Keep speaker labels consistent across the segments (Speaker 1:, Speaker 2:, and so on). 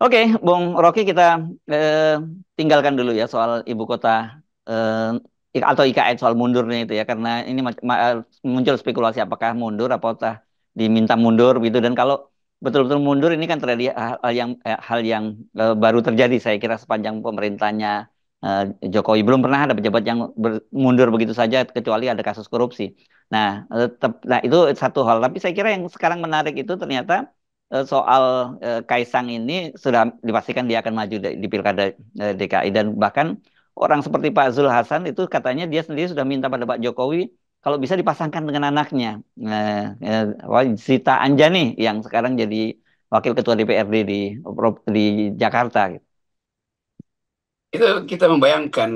Speaker 1: Oke, Bung Rocky, kita eh, tinggalkan dulu ya soal ibu kota atau IKN, soal mundurnya itu ya, karena ini muncul spekulasi apakah mundur apakah diminta mundur gitu. Dan kalau betul-betul mundur, ini kan terjadi hal yang baru terjadi saya kira sepanjang pemerintahnya eh, Jokowi. Belum pernah ada pejabat yang mundur begitu saja kecuali ada kasus korupsi. Nah, itu satu hal. Tapi saya kira yang sekarang menarik itu ternyata soal Kaisang ini sudah dipastikan dia akan maju di Pilkada DKI, dan bahkan orang seperti Pak Zul Hasan itu katanya dia sendiri sudah minta pada Pak Jokowi kalau bisa dipasangkan dengan anaknya, Zita Anjani yang sekarang jadi Wakil Ketua DPRD di Jakarta gitu.
Speaker 2: Itu kita membayangkan,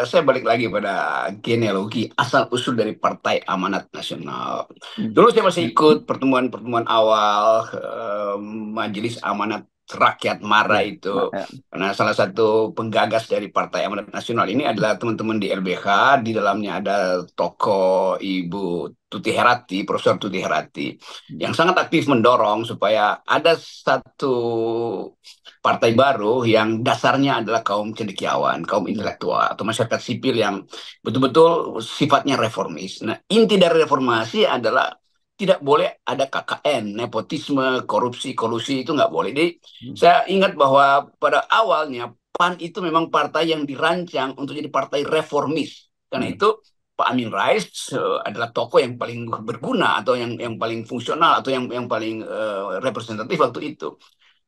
Speaker 2: saya balik lagi pada genealogi asal usul dari Partai Amanat Nasional.
Speaker 1: Hmm.
Speaker 2: Dulu saya masih ikut pertemuan-pertemuan awal Majelis Amanat Rakyat MARA
Speaker 1: Ya,
Speaker 2: itu.
Speaker 1: Pak.
Speaker 2: Karena salah satu penggagas dari Partai Amanat Nasional ini adalah teman-teman di LBH. Di dalamnya ada tokoh Ibu Tuti Herati, Profesor Tuti Herati, yang sangat aktif mendorong supaya ada satu partai baru yang dasarnya adalah kaum cendekiawan, kaum
Speaker 1: Hmm.
Speaker 2: intelektual atau masyarakat sipil yang betul-betul sifatnya reformis. Nah, inti dari reformasi adalah tidak boleh ada KKN, nepotisme, korupsi, kolusi itu nggak boleh. Jadi
Speaker 1: Hmm.
Speaker 2: saya ingat bahwa pada awalnya PAN itu memang partai yang dirancang untuk jadi partai reformis. Karena
Speaker 1: Hmm.
Speaker 2: itu Pak Amin Rais adalah tokoh yang paling berguna atau yang paling fungsional atau yang paling representatif waktu itu.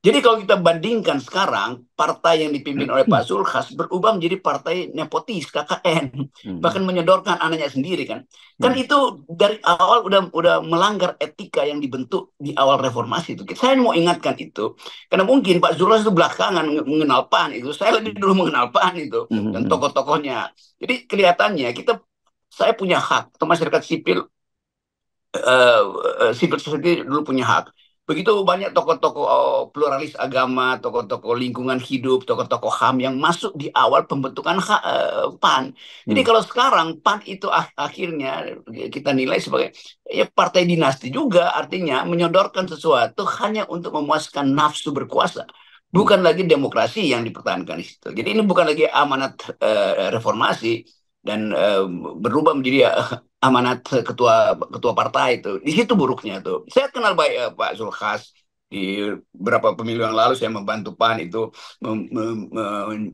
Speaker 2: Jadi kalau kita bandingkan sekarang, partai yang dipimpin oleh Pak Zulhas berubah menjadi partai nepotis, KKN,
Speaker 1: Hmm.
Speaker 2: bahkan menyodorkan anaknya sendiri kan. Kan
Speaker 1: Hmm.
Speaker 2: itu dari awal udah melanggar etika yang dibentuk di awal reformasi itu. Saya mau ingatkan itu, karena mungkin Pak Zulhas itu belakangan mengenal PAN itu. Saya lebih dulu mengenal PAN itu
Speaker 1: Hmm.
Speaker 2: dan
Speaker 1: Hmm.
Speaker 2: tokoh-tokohnya. Jadi kelihatannya saya punya hak atau masyarakat sipil civil society dulu punya hak. Begitu banyak tokoh-tokoh pluralis agama, tokoh-tokoh lingkungan hidup, tokoh-tokoh HAM yang masuk di awal pembentukan PAN. Jadi
Speaker 1: Hmm.
Speaker 2: kalau sekarang PAN itu akhirnya kita nilai sebagai ya partai dinasti juga, artinya menyodorkan sesuatu hanya untuk memuaskan nafsu berkuasa.
Speaker 1: Hmm.
Speaker 2: Bukan lagi demokrasi yang dipertahankan di situ. Jadi ini bukan lagi amanat reformasi dan berubah menjadi amanat ketua ketua partai itu. Di situ buruknya tuh. Saya kenal baik Pak Zulhas. Di beberapa pemilu yang lalu saya membantu PAN itu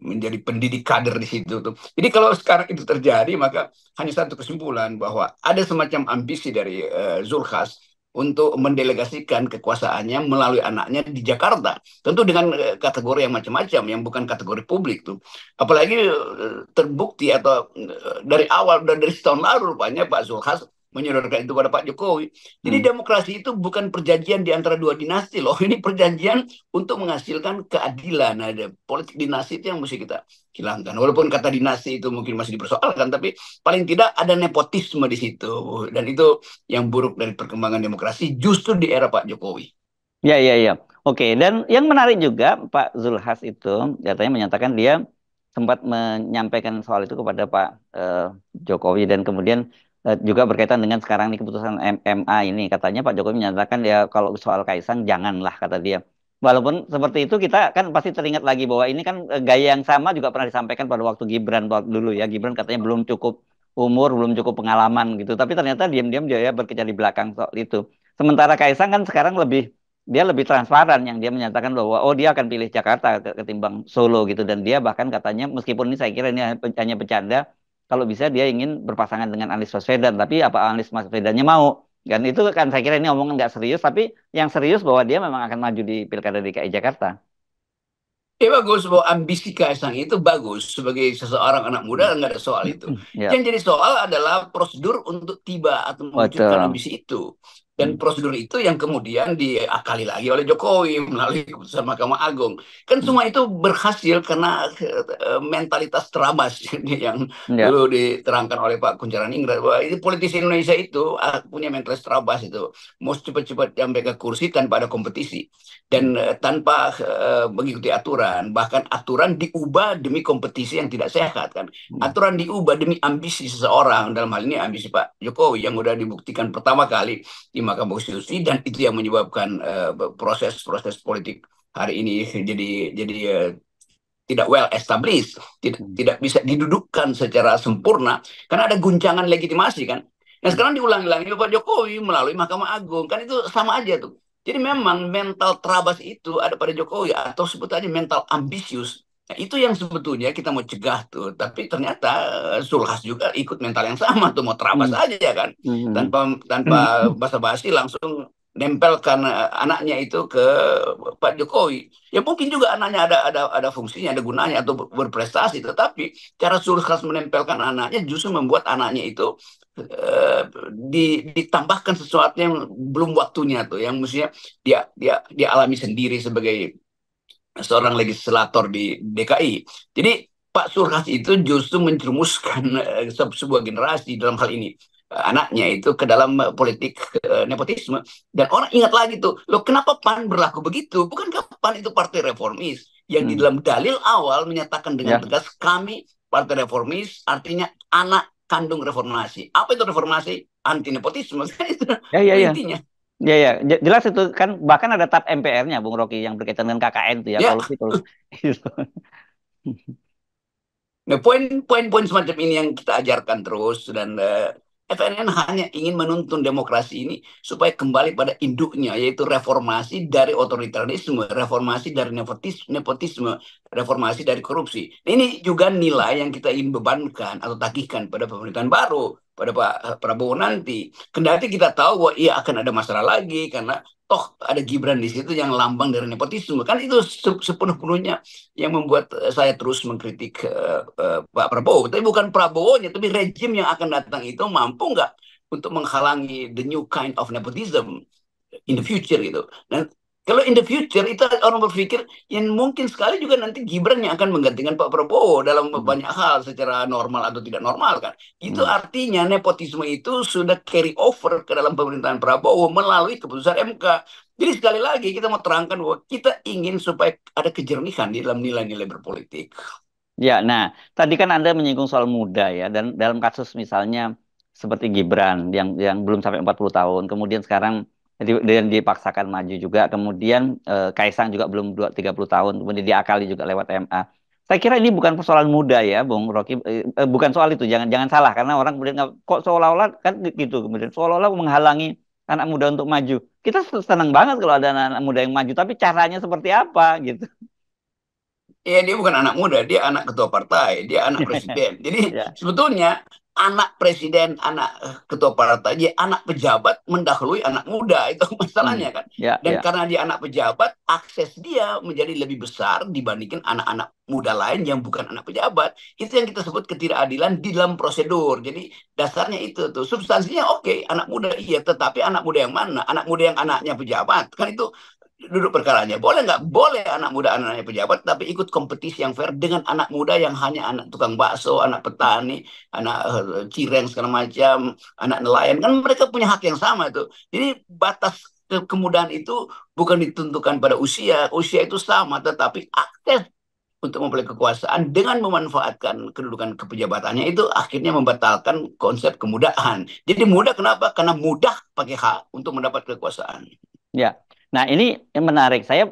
Speaker 2: menjadi pendidik kader di situ tuh. Jadi kalau sekarang itu terjadi maka hanya satu kesimpulan bahwa ada semacam ambisi dari Zulhas untuk mendelegasikan kekuasaannya melalui anaknya di Jakarta. Tentu dengan kategori yang macam-macam yang bukan kategori publik tuh. Apalagi terbukti atau dari awal dan dari setahun lalu rupanya Pak Zulhas menyodorkan itu pada Pak Jokowi. Jadi
Speaker 1: Hmm.
Speaker 2: demokrasi itu bukan perjanjian di antara dua dinasti loh. Ini perjanjian untuk menghasilkan keadilan. Nah, ada politik dinasti itu yang mesti kita hilangkan. Walaupun kata dinasti itu mungkin masih dipersoalkan, tapi paling tidak ada nepotisme di situ. Dan itu yang buruk dari perkembangan demokrasi justru di era Pak Jokowi.
Speaker 1: Ya, ya, ya. Oke, dan yang menarik juga Pak Zulhas itu katanya menyatakan dia sempat menyampaikan soal itu kepada Pak eh, Jokowi, dan kemudian juga berkaitan dengan sekarang ini keputusan MMA ini, katanya Pak Jokowi menyatakan ya kalau soal Kaisang janganlah, kata dia. Walaupun seperti itu kita kan pasti teringat lagi bahwa ini kan gaya yang sama juga pernah disampaikan pada waktu Gibran dulu ya. Gibran katanya belum cukup umur, belum cukup pengalaman gitu. Tapi ternyata diam-diam dia berkecil di belakang soal itu. Sementara Kaisang kan sekarang dia lebih transparan, yang dia menyatakan bahwa oh dia akan pilih Jakarta ketimbang Solo gitu, dan dia bahkan katanya meskipun ini saya kira ini hanya bercanda, kalau bisa dia ingin berpasangan dengan Anies Baswedan, tapi apa Anies Baswedannya mau, kan itu kan saya kira ini omongan nggak serius, tapi yang serius bahwa dia memang akan maju di Pilkada DKI Jakarta.
Speaker 2: Ya bagus, bahwa ambisi Kaisang itu bagus sebagai seseorang anak muda nggak ada soal itu.
Speaker 1: Ya,
Speaker 2: Yang jadi soal adalah prosedur untuk tiba atau mewujudkan
Speaker 1: betul.
Speaker 2: ambisi itu. Dan
Speaker 1: Hmm.
Speaker 2: prosedur itu yang kemudian diakali lagi oleh Jokowi melalui keputusan Mahkamah Agung. Kan
Speaker 1: Hmm.
Speaker 2: semua itu berhasil karena mentalitas terabas yang
Speaker 1: Ya.
Speaker 2: dulu diterangkan oleh Pak Kuncharan Ingrat. Bahwa ini politisi Indonesia itu punya mentalitas terabas itu. Mau cepat-cepat sampai ke kursi tanpa ada kompetisi
Speaker 1: Hmm.
Speaker 2: dan tanpa mengikuti aturan, bahkan aturan diubah demi kompetisi yang tidak sehat kan,
Speaker 1: Hmm.
Speaker 2: aturan diubah demi ambisi seseorang, dalam hal ini ambisi Pak Jokowi yang sudah dibuktikan pertama kali di Mahkamah Konstitusi, dan itu yang menyebabkan proses-proses politik hari ini jadi tidak well established, tidak bisa didudukkan secara sempurna karena ada guncangan legitimasi kan. Nah sekarang diulang-ulangi Pak Jokowi melalui Mahkamah Agung, kan itu sama aja tuh. Jadi memang mental terabas itu ada pada Jokowi, atau sebut aja mental ambisius. Nah, itu yang sebetulnya kita mau cegah tuh, tapi ternyata Zulhas juga ikut mental yang sama tuh, mau terabas
Speaker 1: Hmm.
Speaker 2: aja kan,
Speaker 1: Hmm.
Speaker 2: tanpa tanpa basa-basi langsung nempelkan anaknya itu ke Pak Jokowi. Ya mungkin juga anaknya ada fungsinya, ada gunanya atau berprestasi, tetapi cara Sulkas menempelkan anaknya justru membuat anaknya itu ditambahkan sesuatu yang belum waktunya tuh, yang mestinya dia alami sendiri sebagai seorang legislator di DKI. Jadi Pak Surhas itu justru menjerumuskan sebuah generasi dalam hal ini anaknya itu ke dalam politik nepotisme. Dan orang ingat lagi tuh, loh kenapa PAN berlaku begitu? Bukankah PAN itu partai reformis yang di
Speaker 1: Hmm.
Speaker 2: dalam dalil awal menyatakan dengan
Speaker 1: Ya,
Speaker 2: tegas kami partai reformis, artinya anak kandung reformasi. Apa itu reformasi? Anti nepotisme.
Speaker 1: ya, ya,
Speaker 2: Itu
Speaker 1: ya.
Speaker 2: intinya.
Speaker 1: Ya, ya, jelas itu kan bahkan ada tap MPR-nya, Bung Rocky, yang berkaitan dengan KKN itu ya,
Speaker 2: Ya,
Speaker 1: kolusi, kolusi. Gitu.
Speaker 2: nah, poin-poin semacam ini yang kita ajarkan terus, dan FNN hanya ingin menuntun demokrasi ini supaya kembali pada induknya, yaitu reformasi dari otoritarianisme, reformasi dari nepotisme, reformasi dari korupsi. Nah, ini juga nilai yang kita ingin bebankan atau tagihkan pada pemerintahan baru, pada Pak Prabowo nanti. Kendati kita tahu bahwa ia akan ada masalah lagi karena toh ada Gibran di situ yang lambang dari nepotisme. Kan itu sepenuh-penuhnya yang membuat saya terus mengkritik Pak Prabowo. Tapi bukan Prabowo-nya, tapi rejim yang akan datang itu mampu nggak untuk menghalangi the new kind of nepotism in the future gitu. Dan kalau in the future itu orang berpikir yang mungkin sekali juga nanti Gibran yang akan menggantikan Pak Prabowo dalam
Speaker 1: Hmm.
Speaker 2: banyak hal secara normal atau tidak normal kan. Itu
Speaker 1: Hmm.
Speaker 2: artinya nepotisme itu sudah carry over ke dalam pemerintahan Prabowo melalui keputusan MK. Jadi sekali lagi kita mau terangkan bahwa kita ingin supaya ada kejernihan di dalam nilai-nilai berpolitik.
Speaker 1: Ya, nah, tadi kan Anda menyinggung soal muda ya, dan dalam kasus misalnya seperti Gibran yang belum sampai 40 tahun, kemudian sekarang dan dipaksakan maju juga, kemudian Kaisang juga belum 30 tahun, kemudian diakali juga lewat MA. Saya kira ini bukan persoalan muda ya, Bung Rocky. Bukan soal itu, jangan jangan salah, karena orang kemudian kok seolah-olah kan gitu, kemudian seolah-olah menghalangi anak muda untuk maju. Kita senang banget kalau ada anak muda yang maju, tapi caranya seperti apa gitu.
Speaker 2: Iya, dia bukan anak muda, dia anak ketua partai, dia anak presiden. Jadi
Speaker 1: Ya.
Speaker 2: sebetulnya anak presiden, anak ketua partai, dia anak pejabat mendahului anak muda, itu
Speaker 1: Hmm.
Speaker 2: masalahnya kan.
Speaker 1: Ya,
Speaker 2: Dan
Speaker 1: ya.
Speaker 2: karena dia anak pejabat, akses dia menjadi lebih besar dibandingkan anak-anak muda lain yang bukan anak pejabat. Itu yang kita sebut ketidakadilan di dalam prosedur. Jadi dasarnya itu tuh. Substansinya oke, anak muda iya, tetapi anak muda yang mana? Anak muda yang anaknya pejabat. Kan itu duduk perkaranya. Boleh nggak? Boleh anak muda anaknya pejabat, tapi ikut kompetisi yang fair dengan anak muda yang hanya anak tukang bakso, anak petani, anak cireng segala macam, anak nelayan. Kan mereka punya hak yang sama itu. Jadi batas kemudahan itu bukan ditentukan pada usia. Usia itu sama, tetapi akses untuk memperoleh kekuasaan dengan memanfaatkan kedudukan kepejabatannya itu akhirnya membatalkan konsep kemudahan. Jadi mudah kenapa? Karena mudah pakai hak untuk mendapat kekuasaan.
Speaker 1: Ya, nah ini yang menarik. Saya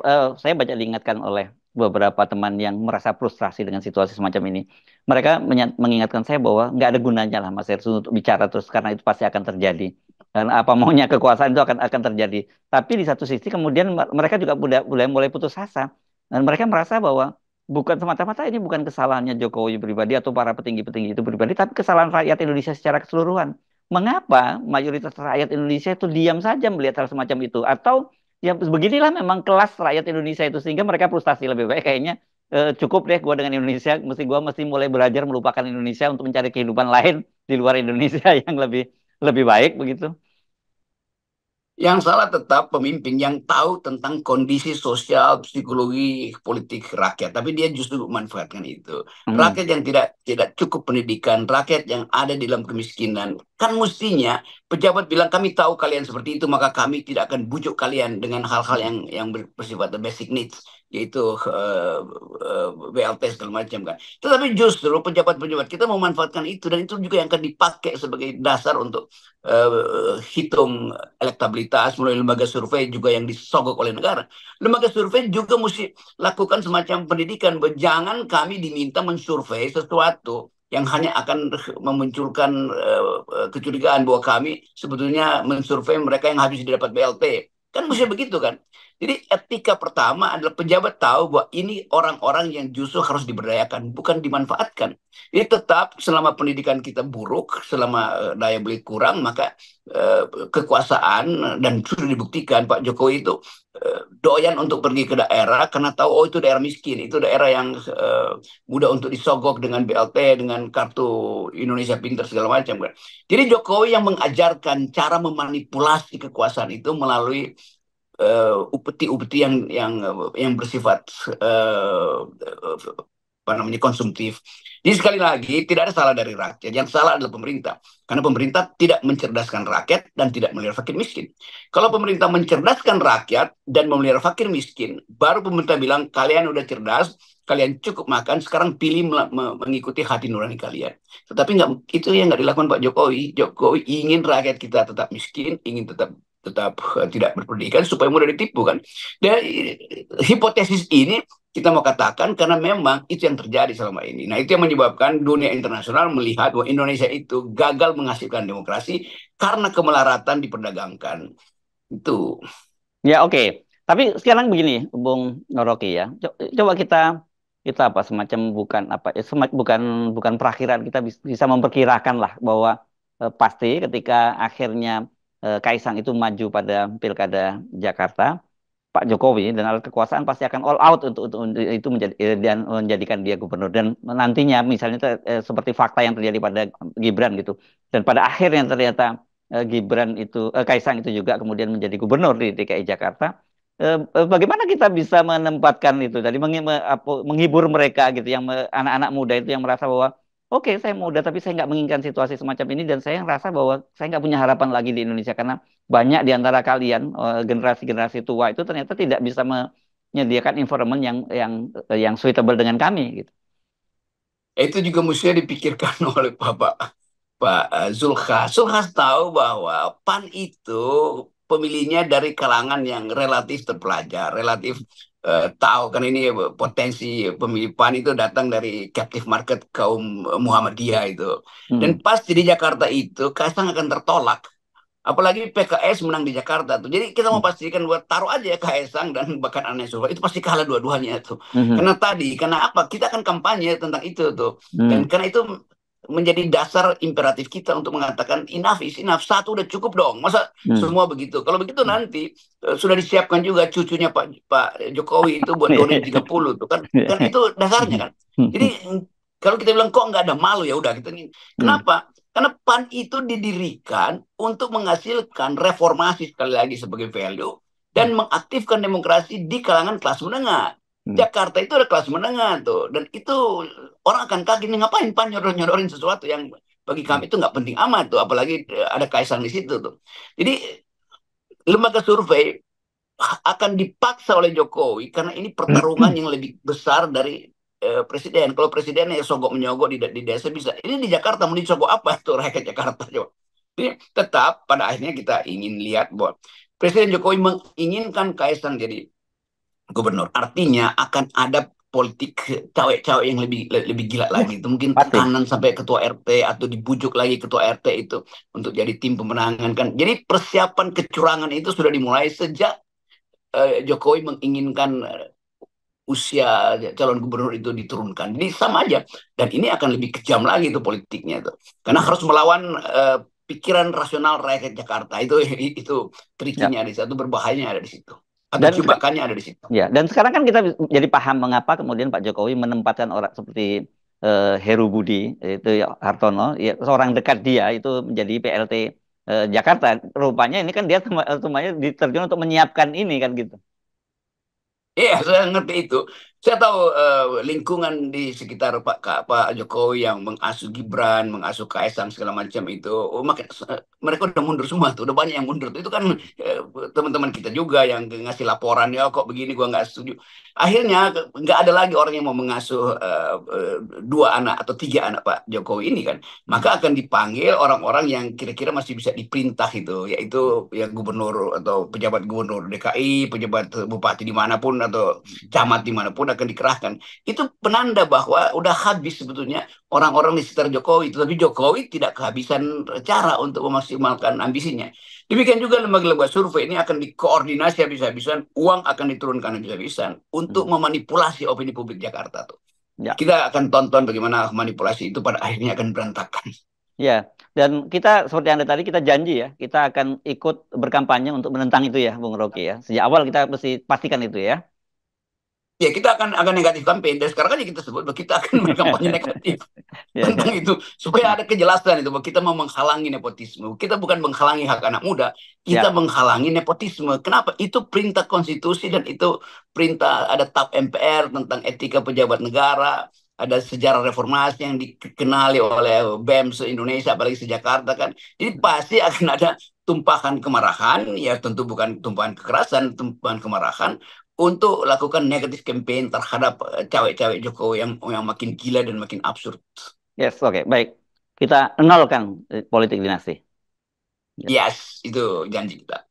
Speaker 1: baca diingatkan oleh beberapa teman yang merasa frustrasi dengan situasi semacam ini. Mereka mengingatkan saya bahwa nggak ada gunanya lah Mas Ersu untuk bicara terus karena itu pasti akan terjadi. Dan apa maunya kekuasaan itu akan terjadi. Tapi di satu sisi kemudian mereka juga mulai putus asa. Dan mereka merasa bahwa bukan semata-mata ini bukan kesalahannya Jokowi pribadi atau para petinggi-petinggi itu pribadi, tapi kesalahan rakyat Indonesia secara keseluruhan. Mengapa mayoritas rakyat Indonesia itu diam saja melihat hal semacam itu? Atau ya beginilah memang kelas rakyat Indonesia itu sehingga mereka frustasi lebih baik kayaknya cukup deh gua dengan Indonesia, gua mesti mulai belajar melupakan Indonesia untuk mencari kehidupan lain di luar Indonesia yang lebih lebih baik begitu.
Speaker 2: Yang salah tetap pemimpin yang tahu tentang kondisi sosial, psikologi, politik rakyat, tapi dia justru memanfaatkan itu.
Speaker 1: Hmm.
Speaker 2: Rakyat yang tidak tidak cukup pendidikan, rakyat yang ada di dalam kemiskinan, kan mestinya pejabat bilang kami tahu kalian seperti itu, maka kami tidak akan bujuk kalian dengan hal-hal yang bersifat basic needs. yaitu BLT segala macam kan. Tetapi justru pejabat-pejabat kita memanfaatkan itu, dan itu juga yang akan dipakai sebagai dasar untuk hitung elektabilitas melalui lembaga survei juga yang disogok oleh negara. Lembaga survei juga mesti lakukan semacam pendidikan. Jangan kami diminta mensurvei sesuatu yang hanya akan memunculkan kecurigaan bahwa kami sebetulnya mensurvei mereka yang habis didapat BLT. Kan mesti begitu kan. Jadi etika pertama adalah pejabat tahu bahwa ini orang-orang yang justru harus diberdayakan, bukan dimanfaatkan. Jadi tetap selama pendidikan kita buruk, selama daya beli kurang, maka kekuasaan, dan sudah dibuktikan Pak Jokowi itu doyan untuk pergi ke daerah karena tahu oh itu daerah miskin, itu daerah yang mudah untuk disogok dengan BLT, dengan kartu Indonesia Pintar segala macam kan. Jadi Jokowi yang mengajarkan cara memanipulasi kekuasaan itu melalui upeti-upeti yang bersifat apa namanya konsumtif. Jadi sekali lagi tidak ada salah dari rakyat, yang salah adalah pemerintah, karena pemerintah tidak mencerdaskan rakyat dan tidak memelihara fakir miskin. Kalau pemerintah mencerdaskan rakyat dan memelihara fakir miskin, baru pemerintah bilang kalian udah cerdas, kalian cukup makan, sekarang pilih mengikuti hati nurani kalian. Tetapi nggak, itu yang nggak dilakukan Pak Jokowi. Jokowi ingin rakyat kita tetap miskin, ingin tetap tetap tidak berpendidikan supaya mudah ditipu kan. Dan hipotesis ini kita mau katakan karena memang itu yang terjadi selama ini. Nah, itu yang menyebabkan dunia internasional melihat bahwa Indonesia itu gagal menghasilkan demokrasi karena kemelaratan diperdagangkan. Itu.
Speaker 1: Ya oke. Tapi sekarang begini, Bung Noroki ya. Coba kita kita apa semacam bukan apa ya bukan bukan perakhiran, kita bisa memperkirakan lah bahwa pasti ketika akhirnya Kaisang itu maju pada Pilkada Jakarta, Pak Jokowi dan alat kekuasaan pasti akan all out untuk itu menjadi dan menjadikan dia gubernur, dan nantinya misalnya seperti fakta yang terjadi pada Gibran gitu, dan pada akhirnya ternyata Gibran itu Kaisang itu juga kemudian menjadi gubernur di DKI Jakarta. Bagaimana kita bisa menempatkan itu tadi menghibur mereka gitu yang anak-anak muda itu yang merasa bahwa oke, saya muda tapi saya nggak menginginkan situasi semacam ini, dan saya merasa bahwa saya nggak punya harapan lagi di Indonesia karena banyak di antara kalian generasi-generasi tua itu ternyata tidak bisa menyediakan environment yang suitable dengan kami gitu.
Speaker 2: Itu juga mesti dipikirkan oleh Pak Zulhas. Zulhas tahu bahwa PAN itu pemilihnya dari kalangan yang relatif terpelajar, relatif tahu kan ini potensi pemilih PAN itu datang dari captive market kaum Muhammadiyah itu.
Speaker 1: Hmm.
Speaker 2: Dan pasti di Jakarta itu Kaisang akan tertolak. Apalagi PKS menang di Jakarta tuh. Jadi kita mau pastikan buat taruh aja ya Kaisang dan bahkan Anies Baswedan itu pasti kalah dua-duanya tuh.
Speaker 1: Mhm.
Speaker 2: Karena apa? Kita akan kampanye tentang itu tuh. Dan
Speaker 1: Hmm.
Speaker 2: karena itu menjadi dasar imperatif kita untuk mengatakan enough is enough. Satu udah cukup dong. Masa
Speaker 1: Hmm.
Speaker 2: semua begitu? Kalau begitu nanti sudah disiapkan juga cucunya Pak Jokowi itu buat 2030 tuh kan. Kan itu dasarnya kan. Jadi kalau kita bilang kok nggak ada malu, ya udah kita ini.
Speaker 1: Hmm.
Speaker 2: Kenapa? Karena PAN itu didirikan untuk menghasilkan reformasi sekali lagi sebagai value dan mengaktifkan demokrasi di kalangan kelas menengah.
Speaker 1: Hmm.
Speaker 2: Jakarta itu ada kelas menengah tuh, dan itu orang akan kaget nih ngapain Pan nyodorin sesuatu yang bagi kami itu nggak penting amat tuh, apalagi ada Kaisang di situ tuh. Jadi lembaga survei akan dipaksa oleh Jokowi karena ini pertarungan yang lebih besar dari presiden. Kalau presiden yang sogok menyogok di desa bisa. Ini di Jakarta mau disogok apa tuh rakyat Jakarta coba. Jadi tetap pada akhirnya kita ingin lihat bahwa Presiden Jokowi menginginkan Kaisang jadi gubernur. Artinya akan ada politik cawe-cawe yang lebih gila lagi. Itu mungkin
Speaker 1: Pasti.
Speaker 2: tekanan sampai ketua RT atau dibujuk lagi ketua RT itu untuk jadi tim pemenangan kan. Jadi persiapan kecurangan itu sudah dimulai sejak Jokowi menginginkan usia calon gubernur itu diturunkan. Jadi sama aja. Dan ini akan lebih kejam lagi itu politiknya itu. Karena harus melawan pikiran rasional rakyat Jakarta. Itu
Speaker 1: Ya.
Speaker 2: trikinya di situ, berbahayanya ada di situ. Atau
Speaker 1: Dan
Speaker 2: jebakannya ada di situ.
Speaker 1: ya, dan sekarang kan kita jadi paham mengapa kemudian Pak Jokowi menempatkan orang seperti Heru Budi itu ya, Hartono, ya, seorang dekat dia itu menjadi PLT Jakarta. Rupanya ini kan dia semuanya diterjun untuk menyiapkan ini kan gitu.
Speaker 2: Iya, saya ngerti itu. Saya tahu lingkungan di sekitar Pak Jokowi yang mengasuh Gibran, mengasuh Kaisang segala macam itu, mereka udah mundur semua tuh, udah banyak yang mundur tuh. Itu kan eh, teman-teman kita juga yang ngasih laporan ya kok begini gua nggak setuju. Akhirnya nggak ada lagi orang yang mau mengasuh dua anak atau tiga anak Pak Jokowi ini kan, maka akan dipanggil orang-orang yang kira-kira masih bisa diperintah itu, yaitu ya gubernur atau pejabat gubernur DKI, pejabat bupati dimanapun atau camat dimanapun akan dikerahkan. Itu penanda bahwa udah habis sebetulnya orang-orang di sekitar Jokowi. Tetapi Jokowi tidak kehabisan cara untuk memaksimalkan ambisinya. Demikian juga lembaga-lembaga survei ini akan dikoordinasi habis-habisan, uang akan diturunkan habis-habisan untuk
Speaker 1: Hmm.
Speaker 2: memanipulasi opini publik Jakarta tuh.
Speaker 1: Ya.
Speaker 2: Kita akan tonton bagaimana manipulasi itu pada akhirnya akan berantakan.
Speaker 1: Ya, dan kita seperti Anda tadi kita janji ya, kita akan ikut berkampanye untuk menentang itu ya, Bung Rocky ya. Sejak awal kita mesti pastikan itu ya.
Speaker 2: Ya kita akan negatif campaign. Dan sekarang aja kita sebut bahwa kita akan berkampanye negatif
Speaker 1: Ya,
Speaker 2: tentang
Speaker 1: ya.
Speaker 2: itu supaya ada kejelasan itu bahwa kita mau menghalangi nepotisme. Kita bukan menghalangi hak anak muda, kita
Speaker 1: Ya.
Speaker 2: menghalangi nepotisme. Kenapa? Itu perintah konstitusi dan itu perintah ada TAP MPR tentang etika pejabat negara, ada sejarah reformasi yang dikenali oleh BEM se-Indonesia apalagi se-Jakarta kan. Jadi pasti akan ada tumpahan kemarahan, ya tentu bukan tumpahan kekerasan, tumpahan kemarahan untuk lakukan negatif campaign terhadap cawe-cawe Jokowi yang makin gila dan makin absurd.
Speaker 1: Yes, oke, baik. Kita nolkan politik dinasti. Ya.
Speaker 2: Yes, itu janji kita.